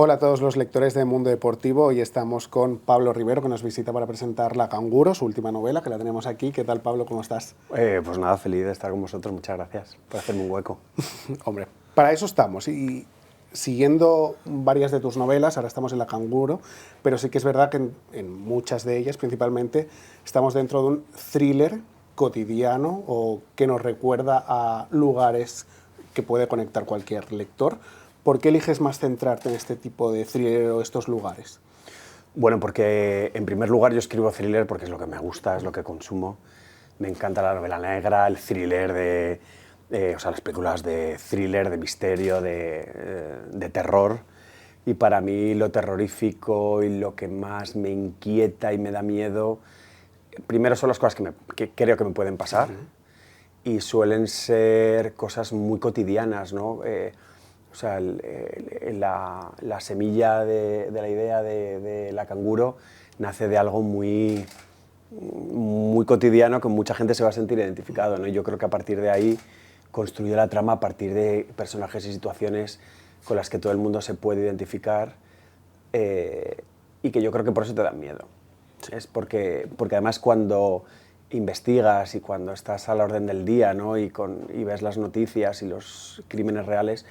Hola a todos los lectores de Mundo Deportivo. Hoy estamos con Pablo Rivero, que nos visita para presentar La Canguro, su última novela, que la tenemos aquí. ¿Qué tal, Pablo? ¿Cómo estás? Pues nada, feliz de estar con vosotros. Muchas gracias por hacerme un hueco. Hombre, para eso estamos. Y siguiendo varias de tus novelas, ahora estamos en La Canguro, pero sí que es verdad que en muchas de ellas, principalmente, estamos dentro de un thriller cotidiano o que nos recuerda a lugares que puede conectar cualquier lector. ¿Por qué eliges más centrarte en este tipo de thriller o estos lugares? Bueno, porque en primer lugar yo escribo thriller porque es lo que me gusta, es lo que consumo. Me encanta la novela negra, el thriller o sea, las películas de thriller, de misterio, de terror. Y para mí lo terrorífico y lo que más me inquieta y me da miedo, primero son las cosas que creo que me pueden pasar. Y suelen ser cosas muy cotidianas, ¿no? O sea, la semilla de la idea de La Canguro nace de algo muy cotidiano que mucha gente se va a sentir identificado, ¿no? Y yo creo que a partir de ahí construyo la trama a partir de personajes y situaciones con las que todo el mundo se puede identificar y que yo creo que por eso te dan miedo. Es porque además cuando investigas y cuando estás a la orden del día, ¿no? y ves las noticias y los crímenes reales,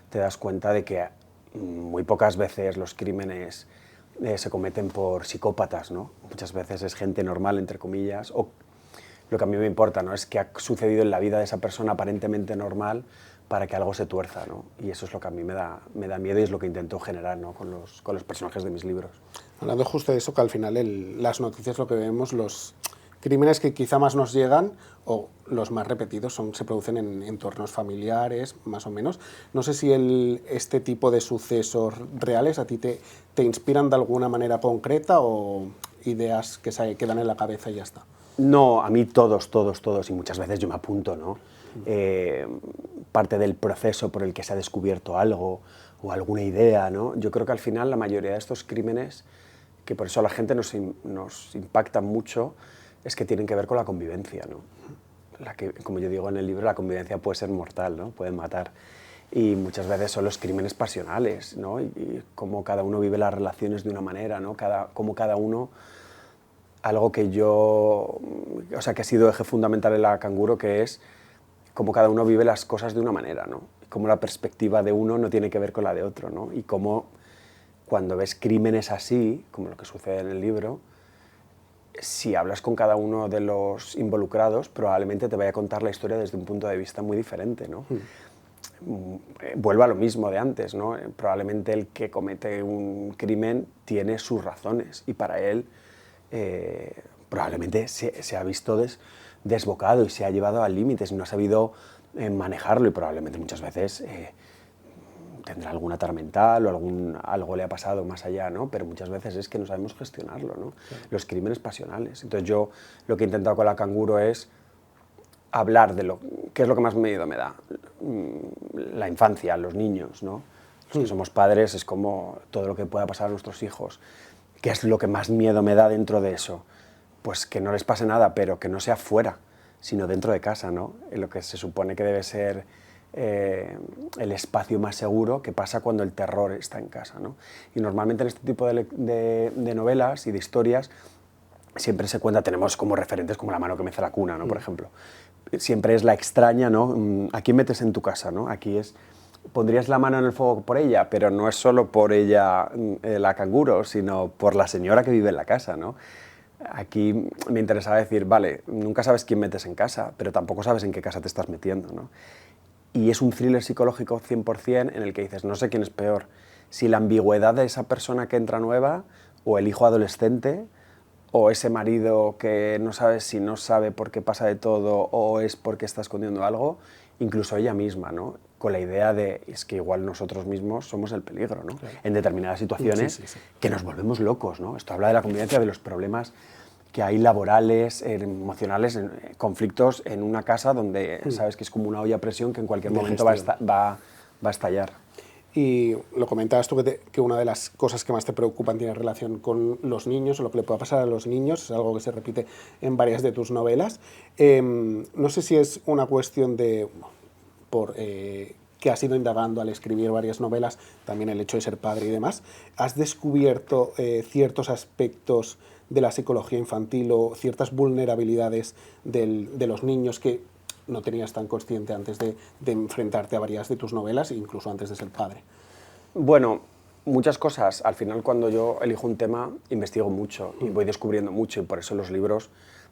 te das cuenta de que muy pocas veces los crímenes se cometen por psicópatas, ¿no? Muchas veces es gente normal, entre comillas, o lo que a mí me importa, ¿no? Es que ha sucedido en la vida de esa persona aparentemente normal para que algo se tuerza, ¿no? Y eso es lo que a mí me da miedo y es lo que intento generar, ¿no? con los personajes de mis libros. Hablando justo de eso, que al final las noticias lo que vemos, los crímenes que quizá más nos llegan o los más repetidos se producen en entornos familiares, más o menos. No sé si este tipo de sucesos reales a ti te inspiran de alguna manera concreta o ideas que se quedan en la cabeza y ya está. No, a mí todos, y muchas veces yo me apunto, ¿no? Parte del proceso por el que se ha descubierto algo o alguna idea, ¿no? Yo creo que al final la mayoría de estos crímenes, que por eso a la gente nos impactan mucho, es que tienen que ver con la convivencia, ¿no? Como yo digo en el libro, la convivencia puede ser mortal, ¿no? Puede matar. Y muchas veces son los crímenes pasionales, ¿no? Y cómo cada uno vive las relaciones de una manera, ¿no? Cómo cada uno... Algo que que ha sido eje fundamental en La Canguro, que es cómo cada uno vive las cosas de una manera, ¿no? Cómo la perspectiva de uno no tiene que ver con la de otro, ¿no? Y cómo cuando ves crímenes así, como lo que sucede en el libro, si hablas con cada uno de los involucrados, probablemente te vaya a contar la historia desde un punto de vista muy diferente, ¿no? Vuelvo a lo mismo de antes, ¿no? Probablemente el que comete un crimen tiene sus razones y para él probablemente se ha visto desbocado y se ha llevado a límites y no ha sabido manejarlo y probablemente muchas veces tendrá alguna tormental o algo le ha pasado más allá, ¿no? Pero muchas veces es que no sabemos gestionarlo, ¿no? Claro. Los crímenes pasionales. Entonces yo lo que he intentado con La Canguro es hablar de qué es lo que más miedo me da. La infancia, los niños, ¿no? Los que somos padres es como todo lo que pueda pasar a nuestros hijos. ¿Qué es lo que más miedo me da dentro de eso? Pues que no les pase nada, pero que no sea fuera, sino dentro de casa, ¿no? En lo que se supone que debe ser el espacio más seguro, que pasa cuando el terror está en casa, ¿no? Y normalmente en este tipo de novelas y de historias siempre se cuenta, tenemos como referentes como La mano que mece la cuna, ¿no? Por ejemplo. Siempre es la extraña, ¿no? ¿A quién metes en tu casa, ¿no? Aquí es... Pondrías la mano en el fuego por ella, pero no es solo por ella La Canguro, sino por la señora que vive en la casa, ¿no? Aquí me interesaba decir, vale, nunca sabes quién metes en casa, pero tampoco sabes en qué casa te estás metiendo, ¿no? Y es un thriller psicológico 100% en el que dices, no sé quién es peor, si la ambigüedad de esa persona que entra nueva, o el hijo adolescente, o ese marido que no sabes si no sabe por qué pasa de todo o es porque está escondiendo algo, incluso ella misma, ¿no? Con la idea de, es que igual nosotros mismos somos el peligro, ¿no? Claro. En determinadas situaciones que nos volvemos locos, ¿no? Esto habla de la convivencia, de los problemas que hay laborales, emocionales, conflictos en una casa donde sabes que es como una olla a presión que en cualquier momento va a estallar. Y lo comentabas tú que una de las cosas que más te preocupan tiene relación con los niños o lo que le pueda pasar a los niños, es algo que se repite en varias de tus novelas. No sé si es una cuestión de por que has ido indagando al escribir varias novelas, también el hecho de ser padre y demás, ¿has descubierto ciertos aspectos de la psicología infantil o ciertas vulnerabilidades de los niños que no tenías tan consciente antes de enfrentarte a varias de tus novelas, incluso antes de ser padre? Bueno, muchas cosas. Al final, cuando yo elijo un tema, investigo mucho y voy descubriendo mucho, y por eso los libros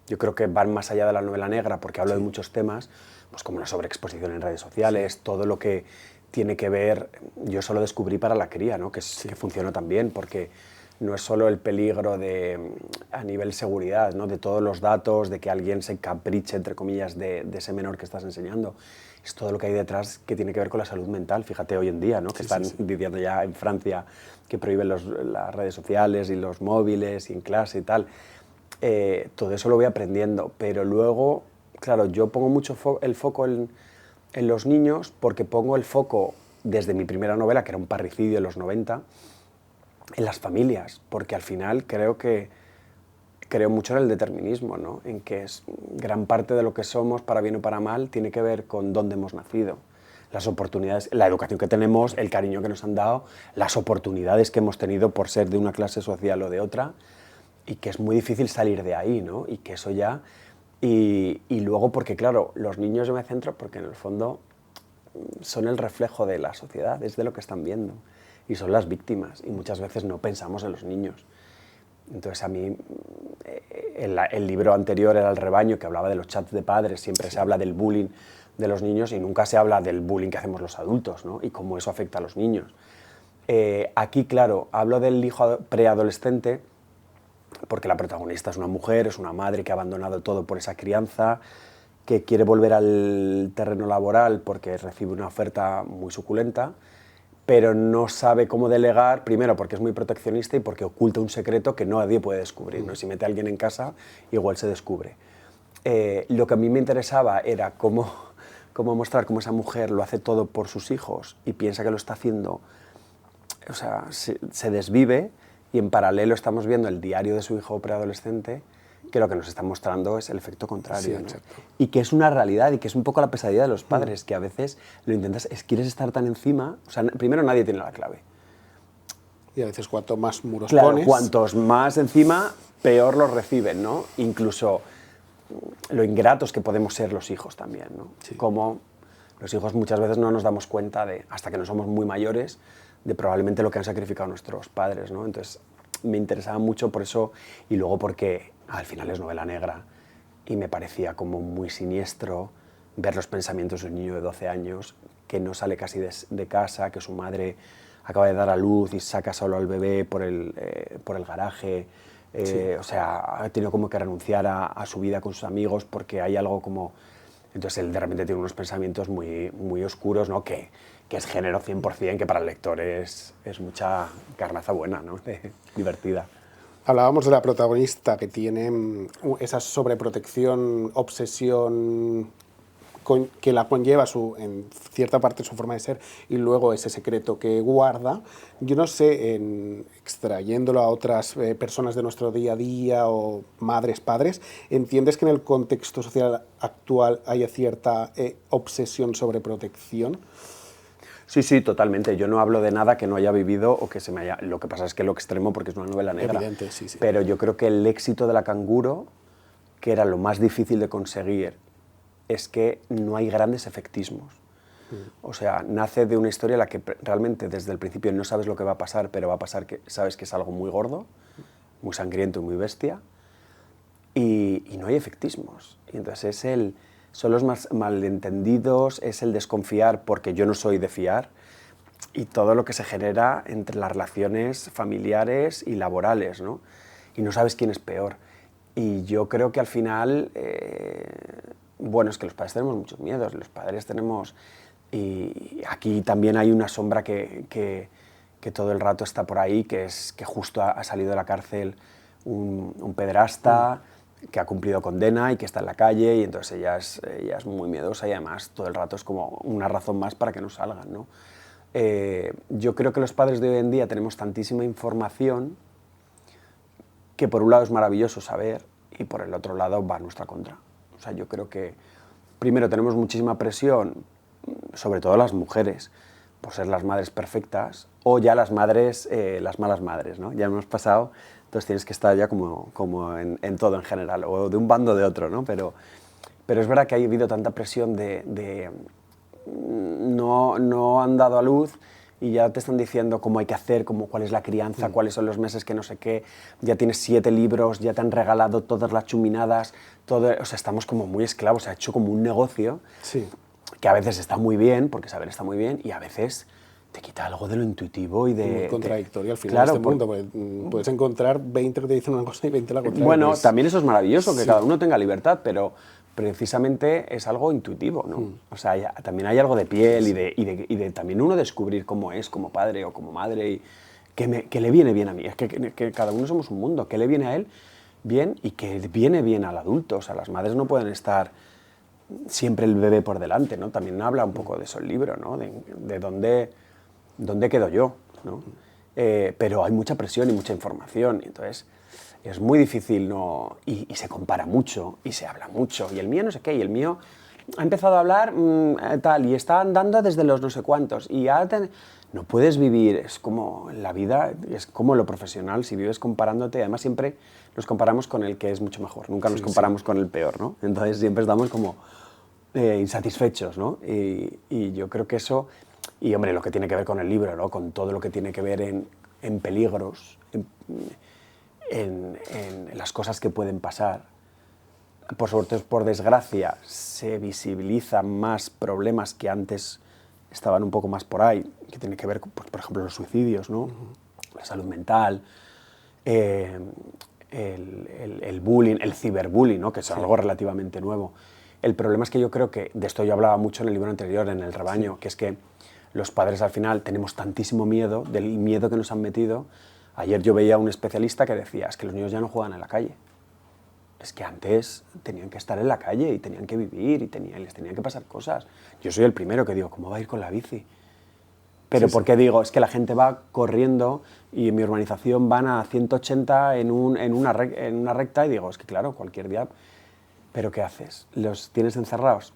yo creo que van más allá de la novela negra, porque hablo de muchos temas, pues como la sobreexposición en redes sociales, todo lo que tiene que ver. Yo solo descubrí para la cría, ¿no? Que funcionó tan bien, porque no es solo el peligro a nivel seguridad, ¿no? De todos los datos, de que alguien se capriche, entre comillas, de ese menor que estás enseñando. Es todo lo que hay detrás que tiene que ver con la salud mental. Fíjate hoy en día, ¿no? Que están diciendo ya en Francia que prohíben las redes sociales y los móviles y en clase y tal. Todo eso lo voy aprendiendo, pero luego, claro, yo pongo mucho el foco en los niños, porque pongo el foco desde mi primera novela, que era un parricidio en los 90, en las familias, porque al final creo mucho en el determinismo, ¿no? En que gran parte de lo que somos, para bien o para mal, tiene que ver con dónde hemos nacido, las oportunidades, la educación que tenemos, el cariño que nos han dado, las oportunidades que hemos tenido por ser de una clase social o de otra, y que es muy difícil salir de ahí, ¿no? Y que eso ya... Y luego porque, claro, los niños, yo me centro porque en el fondo son el reflejo de la sociedad, es de lo que están viendo, y son las víctimas, y muchas veces no pensamos en los niños. Entonces a mí, el libro anterior era El rebaño, que hablaba de los chats de padres, siempre se habla del bullying de los niños y nunca se habla del bullying que hacemos los adultos, ¿no? Y cómo eso afecta a los niños. Aquí, claro, hablo del hijo preadolescente, porque la protagonista es una mujer, es una madre que ha abandonado todo por esa crianza, que quiere volver al terreno laboral porque recibe una oferta muy suculenta, pero no sabe cómo delegar, primero porque es muy proteccionista y porque oculta un secreto que nadie puede descubrir, ¿no? Si mete a alguien en casa, igual se descubre. Lo que a mí me interesaba era cómo mostrar cómo esa mujer lo hace todo por sus hijos y piensa que lo está haciendo, o sea, se desvive, y en paralelo estamos viendo el diario de su hijo preadolescente, que lo que nos está mostrando es el efecto contrario, ¿no? Y que es una realidad y que es un poco la pesadilla de los padres, que a veces lo intentas, quieres estar tan encima, o sea, primero nadie tiene la clave. Y a veces cuanto más muros Claro, pones... cuantos más encima, peor los reciben, ¿no? Incluso lo ingratos que podemos ser los hijos también, ¿no? Como los hijos muchas veces no nos damos cuenta hasta que no somos muy mayores, de probablemente lo que han sacrificado nuestros padres, ¿no? Entonces me interesaba mucho por eso, y luego porque al final es novela negra y me parecía como muy siniestro ver los pensamientos de un niño de 12 años que no sale casi de casa, que su madre acaba de dar a luz y saca solo al bebé por el garaje, o sea, ha tenido como que renunciar a su vida con sus amigos porque hay algo como... Entonces él de repente tiene unos pensamientos muy, muy oscuros, ¿no? Que es género 100%, que para el lector es mucha carnaza buena, ¿no? Divertida. Hablábamos de la protagonista que tiene esa sobreprotección, obsesión que la conlleva en cierta parte su forma de ser, y luego ese secreto que guarda. Yo no sé, extrayéndolo a otras personas de nuestro día a día o madres, padres, ¿entiendes que en el contexto social actual haya cierta obsesión sobre protección? Sí, sí, totalmente. Yo no hablo de nada que no haya vivido o que se me haya... Lo que pasa es que lo extremo, porque es una novela negra. Evidente, sí, sí. Pero yo creo que el éxito de La Canguro, que era lo más difícil de conseguir, es que no hay grandes efectismos. O sea, nace de una historia en la que realmente desde el principio no sabes lo que va a pasar, pero va a pasar que sabes que es algo muy gordo, muy sangriento y muy bestia, y no hay efectismos. Y entonces son los más malentendidos, es el desconfiar porque yo no soy de fiar, y todo lo que se genera entre las relaciones familiares y laborales, ¿no? Y no sabes quién es peor. Y yo creo que al final, bueno, es que los padres tenemos muchos miedos, los padres tenemos... Y aquí también hay una sombra que todo el rato está por ahí, que es que justo ha salido de la cárcel un pederasta que ha cumplido condena y que está en la calle, y entonces ella es muy miedosa, y además todo el rato es como una razón más para que no salgan, ¿no? Yo creo que los padres de hoy en día tenemos tantísima información que por un lado es maravilloso saber y por el otro lado va a nuestra contra. O sea, yo creo que primero tenemos muchísima presión sobre todo las mujeres, por ser las madres perfectas, o ya las madres, las malas madres, ¿no? Ya hemos pasado, entonces tienes que estar ya como en todo en general, o de un bando o de otro, ¿no? Pero es verdad que ha habido tanta presión de no han dado a luz y ya te están diciendo cómo hay que hacer, cuál es la crianza, cuáles son los meses que no sé qué, ya tienes 7 libros, ya te han regalado todas las chuminadas, todo, o sea, estamos como muy esclavos, se ha hecho como un negocio Sí. que a veces está muy bien, porque saber está muy bien, y a veces te quita algo de lo intuitivo y de... Muy contradictorio al final claro, de este mundo, porque puedes encontrar 20 que te dicen una cosa y 20 la contraria. bueno, pues, también eso es maravilloso, que sí. cada uno tenga libertad, pero precisamente es algo intuitivo, ¿no? O sea, también hay algo de piel y de también uno descubrir cómo es como padre o como madre y que le viene bien a mí. Es que cada uno somos un mundo, que le viene a él bien y que viene bien al adulto. O sea, las madres no pueden estar siempre el bebé por delante, ¿no? También habla un poco de eso el libro, ¿no? De dónde quedo yo, ¿no? Pero hay mucha presión y mucha información, y entonces es muy difícil, ¿no? Y se compara mucho, y se habla mucho, y el mío no sé qué, y el mío ha empezado a hablar tal, y está andando desde los no sé cuántos, y ya no puedes vivir, es como la vida, es como lo profesional, si vives comparándote, además siempre nos comparamos con el que es mucho mejor, nunca nos comparamos con el peor, ¿no? Entonces siempre estamos como insatisfechos, ¿no? Y yo creo que eso, y hombre, lo que tiene que ver con el libro, ¿no? Con todo lo que tiene que ver en peligros, en las cosas que pueden pasar. Por suerte, por desgracia, se visibilizan más problemas que antes estaban un poco más por ahí, que tiene que ver, pues, por ejemplo, los suicidios, ¿no? La salud mental, el bullying, el ciberbullying, ¿no? Que es algo relativamente nuevo. El problema es que yo creo que, de esto yo hablaba mucho en el libro anterior, en El rebaño, que es que los padres al final tenemos tantísimo miedo, del miedo que nos han metido. Ayer yo veía a un especialista que decía, es que los niños ya no juegan en la calle. Es que antes tenían que estar en la calle y tenían que vivir y les tenían que pasar cosas. Yo soy el primero que digo, ¿cómo va a ir con la bici? Pero ¿por qué digo? Es que la gente va corriendo y en mi urbanización van a 180 en una recta y digo, es que claro, cualquier día... ¿Pero qué haces? ¿Los tienes encerrados?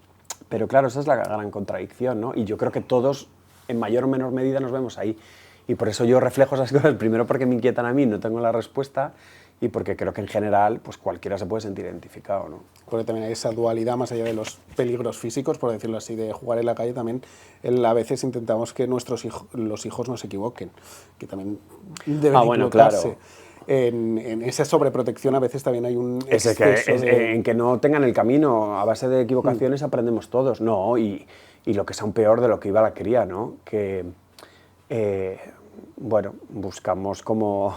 Pero claro, esa es la gran contradicción, ¿no? Y yo creo que todos, en mayor o menor medida, nos vemos ahí. Y por eso yo reflejo esas cosas, primero porque me inquietan a mí, no tengo la respuesta, y porque creo que en general pues cualquiera se puede sentir identificado, ¿no? Porque también hay esa dualidad, más allá de los peligros físicos, por decirlo así, de jugar en la calle, también a veces intentamos que los hijos no se equivoquen, que también deben equivocarse. Claro. En esa sobreprotección a veces también hay un exceso en que no tengan el camino, a base de equivocaciones aprendemos todos, ¿no? Y lo que es aún peor de lo que iba la cría, ¿no? Que, bueno, buscamos como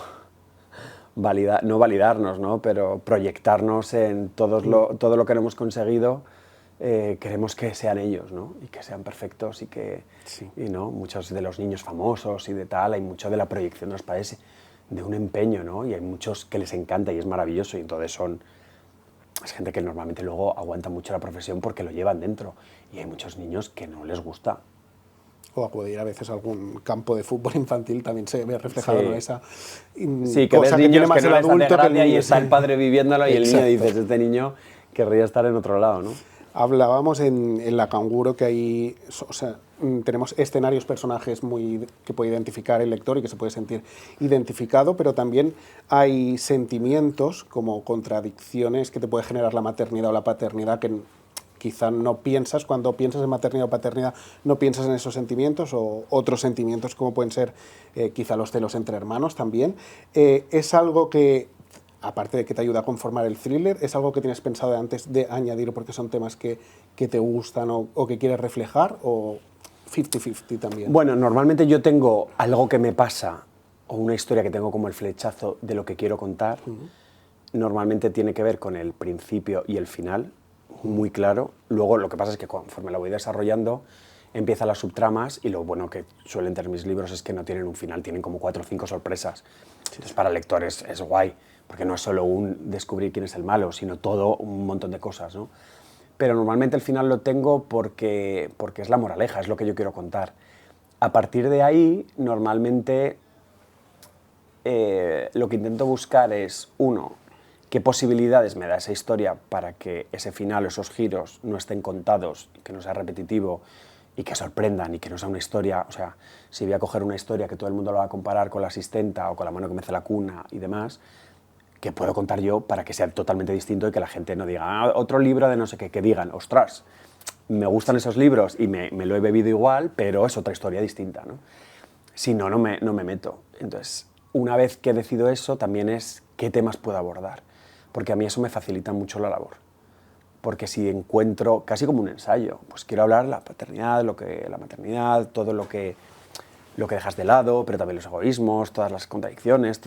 no validarnos, ¿no? Pero proyectarnos en todo lo que no hemos conseguido, queremos que sean ellos, ¿no? Y que sean perfectos y que, y, ¿no? Muchos de los niños famosos y de tal, hay mucho de la proyección de los padres, de un empeño, ¿no? Y hay muchos que les encanta y es maravilloso y entonces es gente que normalmente luego aguanta mucho la profesión porque lo llevan dentro y hay muchos niños que no les gusta. O acudir a veces a algún campo de fútbol infantil también se ve reflejado en esa que ves niños que no les hace gracia y está el padre viviéndolo y el niño dices, este niño querría estar en otro lado, ¿no? Hablábamos en La Canguro que hay, o sea, tenemos escenarios, personajes que puede identificar el lector y que se puede sentir identificado, pero también hay sentimientos como contradicciones que te puede generar la maternidad o la paternidad que quizá no piensas, cuando piensas en maternidad o paternidad, no piensas en esos sentimientos o otros sentimientos como pueden ser quizá los celos entre hermanos también. Es algo que, aparte de que te ayuda a conformar el thriller, ¿es algo que tienes pensado antes de añadir porque son temas que te gustan o que quieres reflejar o 50-50 también? Bueno, normalmente yo tengo algo que me pasa o una historia que tengo como el flechazo de lo que quiero contar. Normalmente tiene que ver con el principio y el final, muy claro. Luego lo que pasa es que conforme la voy desarrollando empiezan las subtramas y lo bueno que suelen tener mis libros es que no tienen un final, tienen como 4 o 5 sorpresas. Entonces para el lector es guay, porque no es solo un descubrir quién es el malo, sino todo un montón de cosas, ¿no? Pero normalmente el final lo tengo porque es la moraleja, es lo que yo quiero contar. A partir de ahí, normalmente lo que intento buscar es, uno, qué posibilidades me da esa historia para que ese final, esos giros, no estén contados, que no sea repetitivo y que sorprendan y que no sea una historia, o sea, si voy a coger una historia que todo el mundo la va a comparar con La asistenta o con La mano que mece la cuna y demás, que puedo contar yo para que sea totalmente distinto y que la gente no diga, ah, otro libro de no sé qué, que digan, ostras, me gustan esos libros y me lo he bebido igual, pero es otra historia distinta, ¿no? Si no, no me meto. Entonces, una vez que decido eso, también es qué temas puedo abordar, porque a mí eso me facilita mucho la labor. Porque si encuentro, casi como un ensayo, pues quiero hablar de la paternidad, la maternidad, todo lo que dejas de lado, pero también los egoísmos, todas las contradicciones,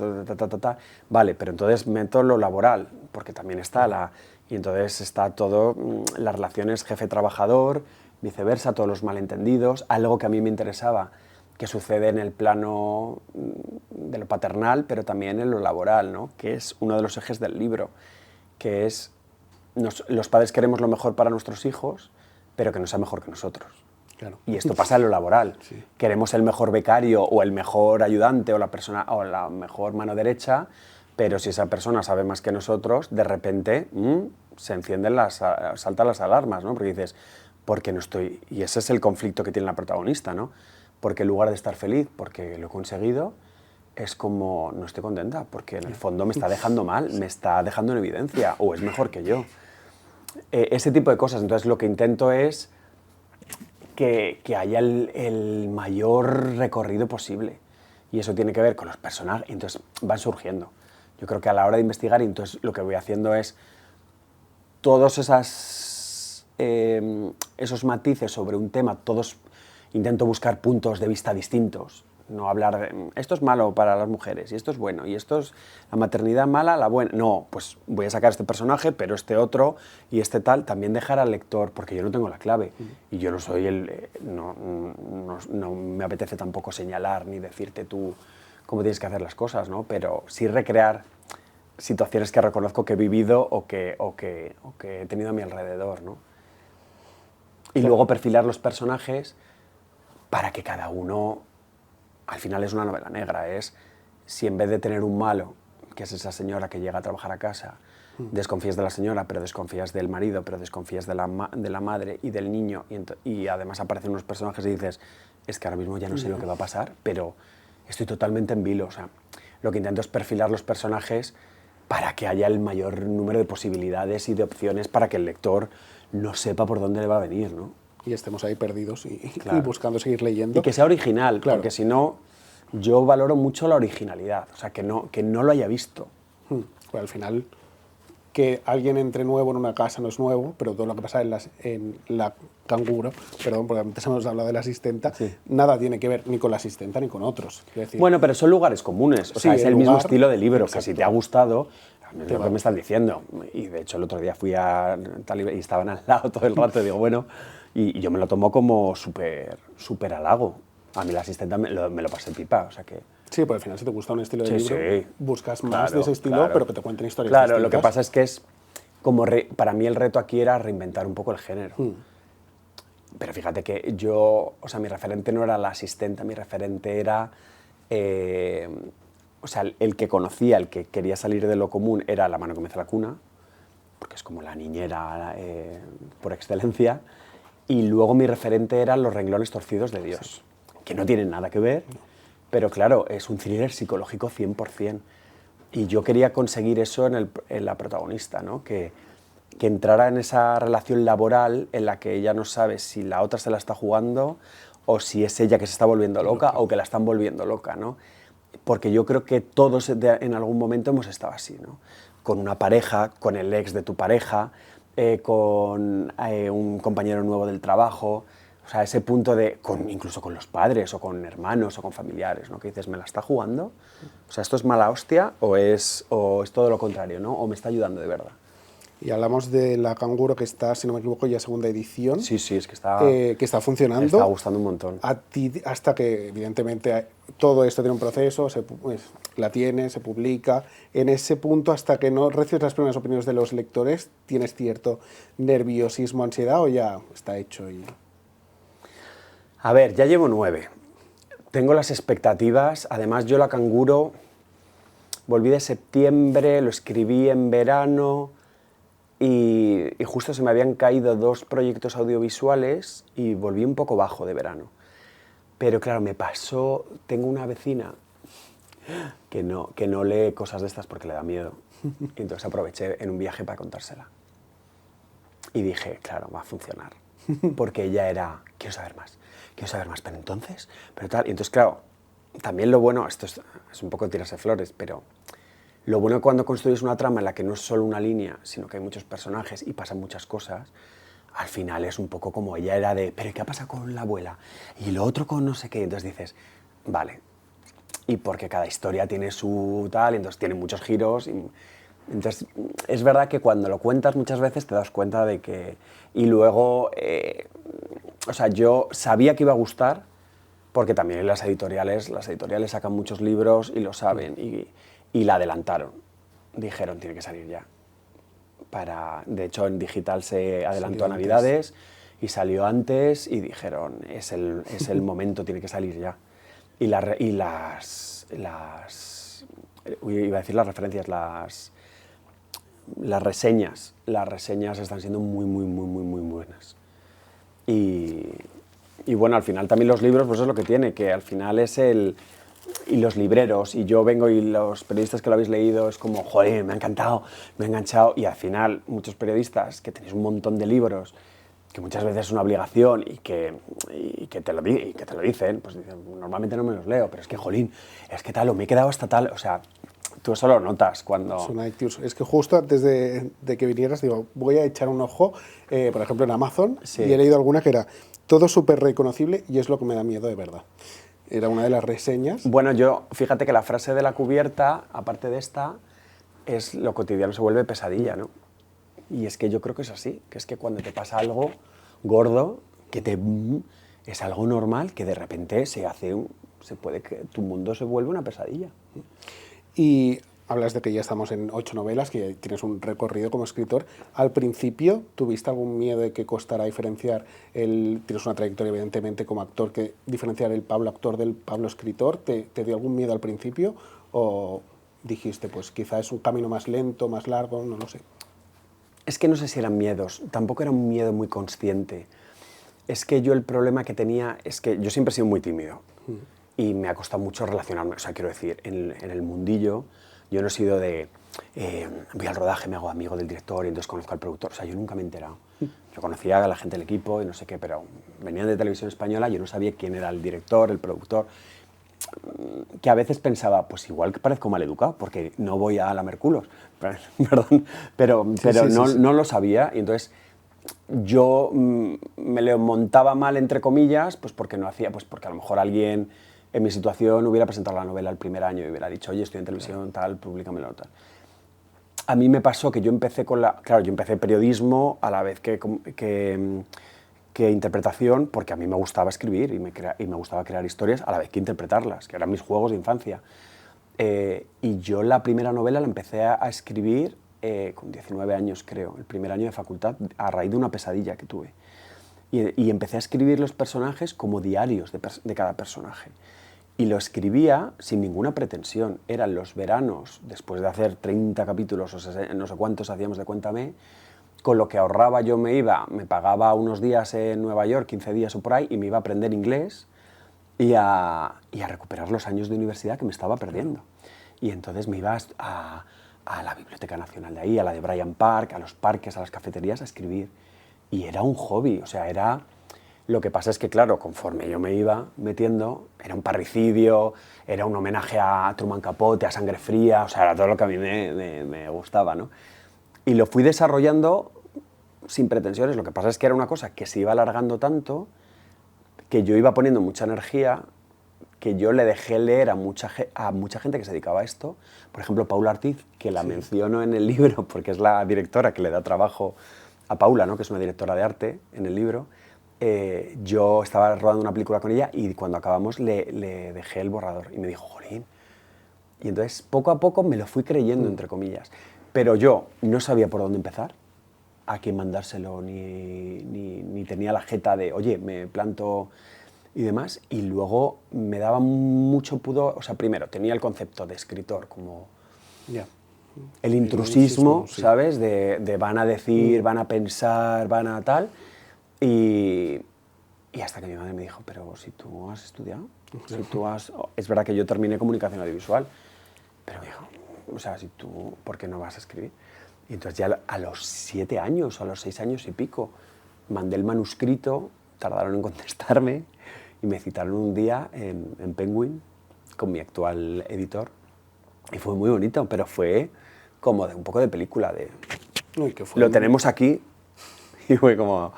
vale, pero entonces meto lo laboral, porque también está y entonces está todo, las relaciones jefe-trabajador, viceversa, todos los malentendidos, algo que a mí me interesaba, que sucede en el plano de lo paternal, pero también en lo laboral, ¿no? Que es uno de los ejes del libro, que es los padres queremos lo mejor para nuestros hijos, pero que no sea mejor que nosotros. Claro. Y esto pasa en lo laboral. Sí. Queremos el mejor becario o el mejor ayudante o la mejor mano derecha, pero si esa persona sabe más que nosotros, de repente saltan las alarmas, ¿no? Porque dices, ¿por qué no estoy? Y ese es el conflicto que tiene la protagonista, ¿no? Porque en lugar de estar feliz porque lo he conseguido, es como, no estoy contenta, porque en el fondo me está dejando mal, me está dejando en evidencia, o es mejor que yo. Ese tipo de cosas. Entonces lo que intento es que haya el mayor recorrido posible. Y eso tiene que ver con los personajes, entonces van surgiendo. Yo creo que a la hora de investigar, entonces lo que voy haciendo es todos esos matices sobre un tema, todos intento buscar puntos de vista distintos. No hablar de esto es malo para las mujeres y esto es bueno y esto es la maternidad mala, la buena. No, pues voy a sacar este personaje, pero este otro y este tal, también dejar al lector, porque yo no tengo la clave y yo no soy no me apetece tampoco señalar ni decirte tú cómo tienes que hacer las cosas, ¿no? Pero sí recrear situaciones que reconozco que he vivido o que he tenido a mi alrededor, ¿no? Y luego perfilar los personajes para que cada uno, al final es una novela negra, es si en vez de tener un malo, que es esa señora que llega a trabajar a casa, desconfías de la señora, pero desconfías del marido, pero desconfías de la madre y del niño, y además aparecen unos personajes y dices, es que ahora mismo ya no sé lo que va a pasar, pero estoy totalmente en vilo. O sea, lo que intento es perfilar los personajes para que haya el mayor número de posibilidades y de opciones para que el lector no sepa por dónde le va a venir, ¿no? Y estemos ahí perdidos Claro. y buscando seguir leyendo. Y que sea original, Claro. porque si no, yo valoro mucho la originalidad, o sea, que no lo haya visto. Pues al final, que alguien entre nuevo en una casa no es nuevo, pero todo lo que pasa en la canguro, perdón, porque antes hemos hablado de la asistenta, Sí. nada tiene que ver ni con la asistenta ni con otros. Quiero decir, Bueno, pero son lugares comunes, o sea, Sí, es el el mismo lugar, estilo de libro, que exacto. si te ha gustado, es lo va que me están diciendo. Y de hecho el otro día fui a tal y estaban al lado todo el rato y digo, bueno, y yo me lo tomo como súper halago. A mí la asistenta me lo pasé pipa, o sea que... sí, pues al final si te gusta un estilo de Sí, libro, sí. buscas más Claro, de ese estilo, claro. pero que te cuenten historias Claro, distintas. lo que pasa es que es como para mí el reto aquí era reinventar un poco el género. Pero fíjate que yo, o sea, mi referente no era la asistenta, mi referente era, o sea, el que conocía, el que quería salir de lo común era La mano que mece la cuna, porque es como la niñera por excelencia, y luego mi referente eran Los renglones torcidos de Dios, que no tienen nada que ver, pero claro, es un thriller psicológico 100%. Y yo quería conseguir eso en la protagonista, ¿no? Que entrara en esa relación laboral en la que ella no sabe si la otra se la está jugando o si es ella que se está volviendo loca o que la están volviendo loca, ¿no? Porque yo creo que todos en algún momento hemos estado así, ¿no? Con una pareja, con el ex de tu pareja, con un compañero nuevo del trabajo, o sea, ese punto de, incluso con los padres o con hermanos o con familiares, ¿no? Que dices, ¿me la está jugando? O sea, ¿esto es mala hostia o es todo lo contrario, ¿no? ¿O me está ayudando de verdad? Y hablamos de La canguro, que está, si no me equivoco, ya segunda edición. Sí, es que está funcionando. Me está gustando un montón. A ti, hasta que, evidentemente, todo esto tiene un proceso, la tiene, se publica. En ese punto, hasta que no recibes las primeras opiniones de los lectores, ¿tienes cierto nerviosismo, ansiedad o ya está hecho? A ver, ya llevo 9. Tengo las expectativas. Además, yo La canguro volví de septiembre, lo escribí en verano. y justo se me habían caído 2 proyectos audiovisuales y volví un poco bajo de verano. Pero claro, me pasó, tengo una vecina que no lee cosas de estas porque le da miedo. Y entonces aproveché en un viaje para contársela. Y dije, claro, va a funcionar. Porque ella era, quiero saber más, pero entonces, pero tal. Y entonces, claro, también lo bueno, esto es un poco tirarse flores, pero lo bueno cuando construyes una trama en la que no es solo una línea, sino que hay muchos personajes y pasan muchas cosas, al final es un poco como ella era de, pero ¿qué pasa con la abuela? Y lo otro con no sé qué. Entonces dices, vale. Y porque cada historia tiene su tal, y entonces tiene muchos giros. Entonces, es verdad que cuando lo cuentas muchas veces te das cuenta de que... Y luego, o sea, yo sabía que iba a gustar, porque también las editoriales sacan muchos libros y lo saben, y la adelantaron. Dijeron, tiene que salir ya. De hecho, en digital se adelantó a Navidades y salió antes y dijeron, es el momento, tiene que salir ya. Iba a decir las referencias, las reseñas están siendo muy buenas. Y bueno, al final también los libros, pues es lo que tiene, que al final es y los libreros, y yo vengo y los periodistas que lo habéis leído es como, joder, me ha encantado, me ha enganchado, y al final muchos periodistas que tenéis un montón de libros, que muchas veces es una obligación y que te lo dicen, pues dicen, normalmente no me los leo, pero es que, jolín, es que tal, o me he quedado hasta tal, o sea, tú eso lo notas cuando... Es que justo antes de que vinieras, digo, voy a echar un ojo, por ejemplo, en Amazon, Sí. y he leído alguna que era todo súper reconocible y es lo que me da miedo de verdad. Era una de las reseñas. Bueno, fíjate que la frase de la cubierta, aparte de esta, es lo cotidiano se vuelve pesadilla, ¿no? Y es que yo creo que es así, que es que cuando te pasa algo gordo, es algo normal, que de repente tu mundo se vuelve una pesadilla. Y hablas de que ya estamos en 8 novelas, que tienes un recorrido como escritor. Al principio, ¿tuviste algún miedo de que costara diferenciar tienes una trayectoria evidentemente como actor, que diferenciar el Pablo actor del Pablo escritor? ¿Te dio algún miedo al principio? ¿O dijiste, pues quizá es un camino más lento, más largo, no lo sé? Es que no sé si eran miedos, tampoco era un miedo muy consciente. Es que yo el problema que tenía es que yo siempre he sido muy tímido y me ha costado mucho relacionarme. O sea, quiero decir, en el mundillo yo no he sido de voy al rodaje, me hago amigo del director y entonces conozco al productor. O sea, yo nunca me he enterado. Yo conocía a la gente del equipo y no sé qué, pero venían de Televisión Española, yo no sabía quién era el director, el productor, que a veces pensaba, pues igual que parezco maleducado, porque no voy a la Merculos, perdón, pero no lo sabía, y entonces yo me lo montaba mal, entre comillas, pues porque no hacía, pues porque a lo mejor alguien en mi situación hubiera presentado la novela el primer año y hubiera dicho, oye, estoy en televisión, tal, públicamelo, tal. A mí me pasó que yo empecé yo empecé periodismo a la vez que interpretación, porque a mí me gustaba escribir y me gustaba crear historias a la vez que interpretarlas, que eran mis juegos de infancia. Y yo la primera novela la empecé a escribir con 19 años, creo, el primer año de facultad, a raíz de una pesadilla que tuve. Y empecé a escribir los personajes como diarios de cada personaje. Y lo escribía sin ninguna pretensión. Eran los veranos, después de hacer 30 capítulos o no sé cuántos hacíamos de Cuéntame, con lo que ahorraba yo me pagaba unos días en Nueva York, 15 días o por ahí, y me iba a aprender inglés y a recuperar los años de universidad que me estaba perdiendo. Y entonces me iba a la Biblioteca Nacional de ahí, a la de Bryant Park, a los parques, a las cafeterías a escribir. Y era un hobby, o sea, era... Lo que pasa es que, claro, conforme yo me iba metiendo, era un parricidio, era un homenaje a Truman Capote, a Sangre Fría, o sea, era todo lo que a mí me gustaba, ¿no? Y lo fui desarrollando sin pretensiones. Lo que pasa es que era una cosa que se iba alargando tanto que yo iba poniendo mucha energía, que yo le dejé leer a mucha gente que se dedicaba a esto. Por ejemplo, Paula Ortiz, que la menciono en el libro porque es la directora que le da trabajo a Paula, ¿no? Que es una directora de arte en el libro. Yo estaba rodando una película con ella y cuando acabamos le dejé el borrador y me dijo, jolín. Y entonces poco a poco me lo fui creyendo, entre comillas. Pero yo no sabía por dónde empezar, a quién mandárselo, ni tenía la jeta de, oye, me planto y demás. Y luego me daba mucho pudor, o sea, primero tenía el concepto de escritor como... Ya. el intrusismo, sí. ¿sabes? De van a decir, van a pensar, van a tal. Y hasta que mi madre me dijo, pero si tú has estudiado, si tú has... Es verdad que yo terminé comunicación audiovisual, pero me dijo, o sea, si tú, ¿por qué no vas a escribir? Y entonces ya a los 7 años, o a los 6 años y pico, mandé el manuscrito, tardaron en contestarme, y me citaron un día en Penguin, con mi actual editor, y fue muy bonito, pero fue como de un poco de película, de... Uy, que fue Lo tenemos aquí, y fue como,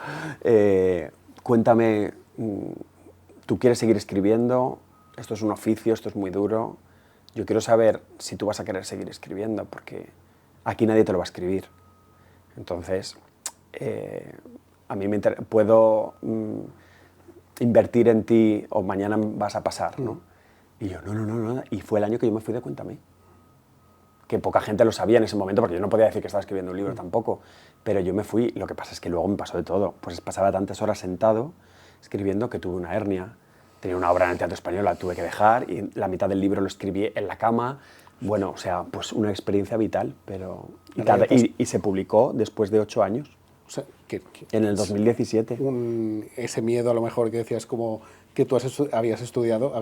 cuéntame, ¿tú quieres seguir escribiendo? Esto es un oficio, esto es muy duro. Yo quiero saber si tú vas a querer seguir escribiendo, porque aquí nadie te lo va a escribir. Entonces, a mí puedo invertir en ti o mañana vas a pasar, ¿no? Y yo, no. Y fue el año que yo me fui de Cuéntame. Que poca gente lo sabía en ese momento, porque yo no podía decir que estaba escribiendo un libro tampoco, pero yo me fui. Lo que pasa es que luego me pasó de todo. Pues pasaba tantas horas sentado escribiendo que tuve una hernia, tenía una obra en el Teatro Español, la tuve que dejar, y la mitad del libro lo escribí en la cama. Bueno, o sea, pues una experiencia vital, pero... Y se publicó después de 8 años, O sea, en el 2017. Ese miedo a lo mejor que decías como que tú habías estudiado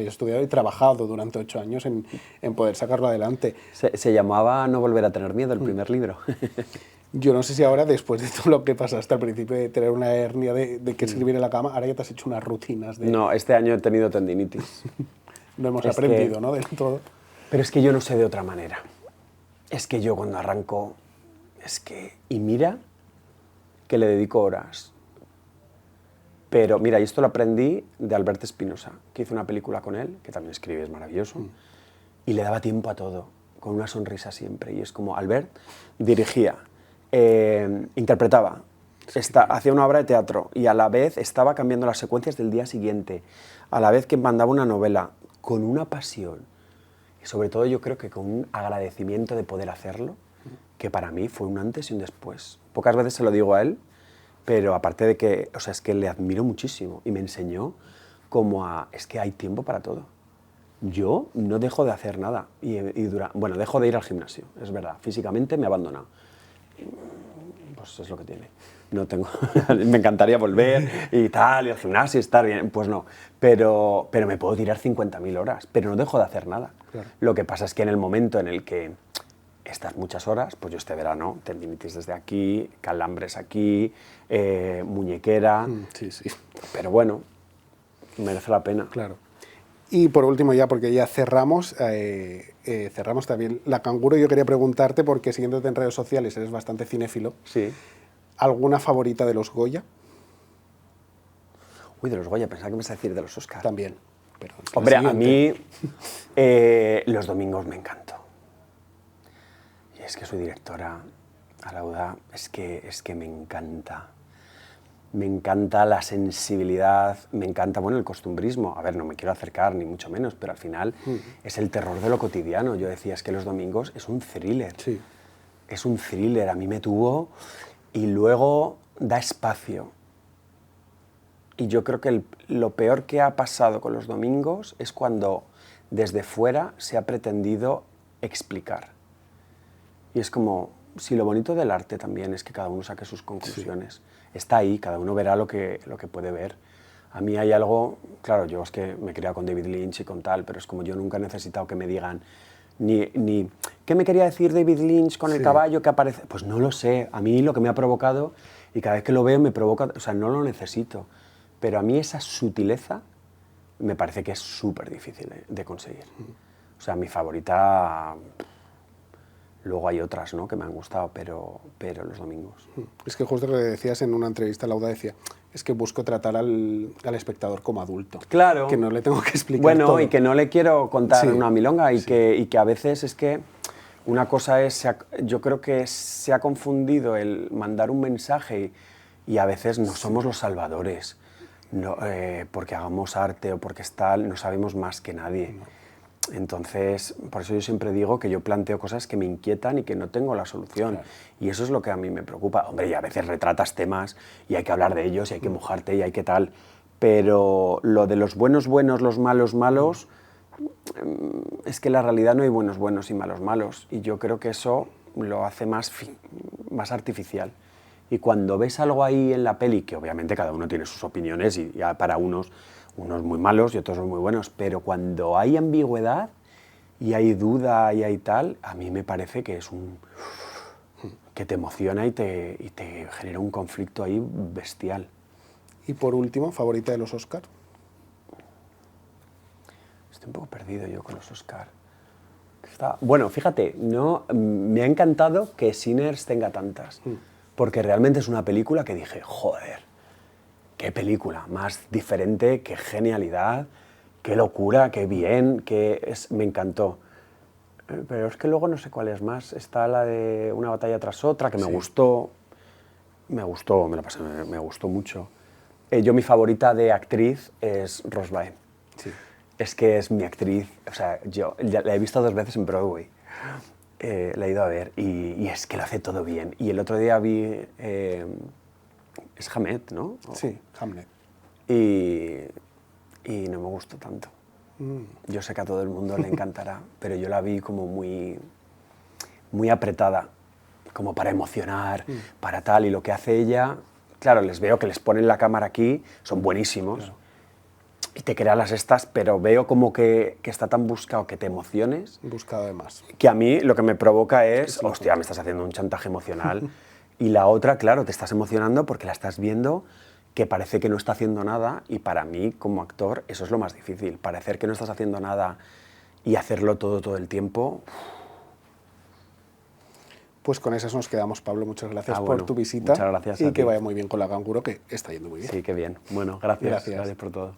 y trabajado durante 8 años en poder sacarlo adelante. Se llamaba No volver a tener miedo, el primer libro. Yo no sé si ahora, después de todo lo que pasaste al principio de tener una hernia, de que escribir en la cama, ahora ya te has hecho unas rutinas de... No, este año he tenido tendinitis. No hemos aprendido, ¿no? Del todo. Pero es que yo no sé de otra manera. Es que yo cuando arranco, y mira que le dedico horas. Pero mira, y esto lo aprendí de Albert Espinosa, que hizo una película con él, que también escribe, es maravilloso, y le daba tiempo a todo, con una sonrisa siempre. Y es como Albert dirigía, interpretaba, hacía una obra de teatro y a la vez estaba cambiando las secuencias del día siguiente, a la vez que mandaba una novela, con una pasión. Y sobre todo yo creo que con un agradecimiento de poder hacerlo, que para mí fue un antes y un después. Pocas veces se lo digo a él, pero aparte de que, o sea, es que le admiro muchísimo y me enseñó es que hay tiempo para todo. Yo no dejo de hacer nada bueno, dejo de ir al gimnasio, es verdad, físicamente me he abandonado. Pues es lo que tiene. No tengo, me encantaría volver y tal, y al gimnasio y estar bien, pues no. Pero me puedo tirar 50.000 horas, pero no dejo de hacer nada. Claro. Lo que pasa es que en el momento en el que estas muchas horas, pues yo este verano, tendinitis desde aquí, calambres aquí, muñequera, Sí, sí. pero bueno, merece la pena. Claro. Y por último ya, porque ya cerramos también la Canguro, yo quería preguntarte, porque siguiéndote en redes sociales eres bastante cinéfilo, Sí. ¿alguna favorita de los Goya? Uy, de los Goya, pensaba que me ibas a decir de los Oscar. También. Perdón, Hombre, la a mí Los Domingos me encantó. Y es que su directora, Alauda, es que me encanta. Me encanta la sensibilidad, me encanta, bueno, el costumbrismo. A ver, no me quiero acercar, ni mucho menos, pero al final es el terror de lo cotidiano. Yo decía, es que Los Domingos es un thriller. Sí. Es un thriller, a mí me tuvo, y luego da espacio. Y yo creo que lo peor que ha pasado con Los Domingos es cuando desde fuera se ha pretendido explicar. Y es como, si lo bonito del arte también es que cada uno saque sus conclusiones. Sí. Está ahí, cada uno verá lo que puede ver. A mí hay algo, claro, yo es que me he criado con David Lynch y con tal, pero es como yo nunca he necesitado que me digan ni ¿qué me quería decir David Lynch con el caballo que aparece? Pues no lo sé, a mí lo que me ha provocado, y cada vez que lo veo me provoca, o sea, no lo necesito, pero a mí esa sutileza me parece que es súper difícil de conseguir. O sea, mi favorita... Luego hay otras, ¿no?, que me han gustado, pero Los Domingos. Es que justo lo que decías en una entrevista, Lauda decía, es que busco tratar al espectador como adulto. Claro. Que no le tengo que explicar bueno, todo. Y que no le quiero contar una milonga y, sí. que a veces es que una cosa es, yo creo que se ha confundido el mandar un mensaje y a veces no somos los salvadores, no, porque hagamos arte o porque no sabemos más que nadie. No. Entonces, por eso yo siempre digo que yo planteo cosas que me inquietan y que no tengo la solución. Claro. Y eso es lo que a mí me preocupa. Hombre, y a veces retratas temas y hay que hablar de ellos y hay que mojarte y hay que tal. Pero lo de los buenos buenos, los malos malos, es que en la realidad no hay buenos buenos y malos malos. Y yo creo que eso lo hace más artificial. Y cuando ves algo ahí en la peli, que obviamente cada uno tiene sus opiniones y ya para unos muy malos y otros muy buenos, pero cuando hay ambigüedad y hay duda y hay tal, a mí me parece que es que te emociona y te genera un conflicto ahí bestial. Y por último, favorita de los Oscar. Estoy un poco perdido yo con los Oscar. Bueno, fíjate, no, me ha encantado que Sinners tenga tantas, porque realmente es una película que dije, joder, qué película, más diferente, qué genialidad, qué locura, qué bien, me encantó. Pero es que luego no sé cuál es más. Está la de Una batalla tras otra, que me gustó, me la pasé, me gustó mucho. Yo mi favorita de actriz es Rose Byrne. Sí. Es que es mi actriz, o sea, yo la he visto 2 veces en Broadway, la he ido a ver y es que lo hace todo bien. Y el otro día vi, es Hamlet, ¿no? Sí, Hamlet. Y no me gustó tanto. Yo sé que a todo el mundo le encantará, pero yo la vi como muy apretada, como para emocionar, para tal, y lo que hace ella, claro, les veo que les ponen la cámara aquí, son buenísimos, claro. Y te crean las estas, pero veo como que está tan buscado que te emociones. Buscado además. Que a mí lo que me provoca es, hostia, me estás haciendo un chantaje emocional. Y la otra, claro, te estás emocionando porque la estás viendo que parece que no está haciendo nada, y para mí, como actor, eso es lo más difícil, parecer que no estás haciendo nada y hacerlo todo el tiempo. Pues con esas nos quedamos, Pablo. Muchas gracias por tu visita. Muchas gracias y que vaya muy bien con la Canguro, que está yendo muy bien. Sí, qué bien. Bueno, gracias por todo.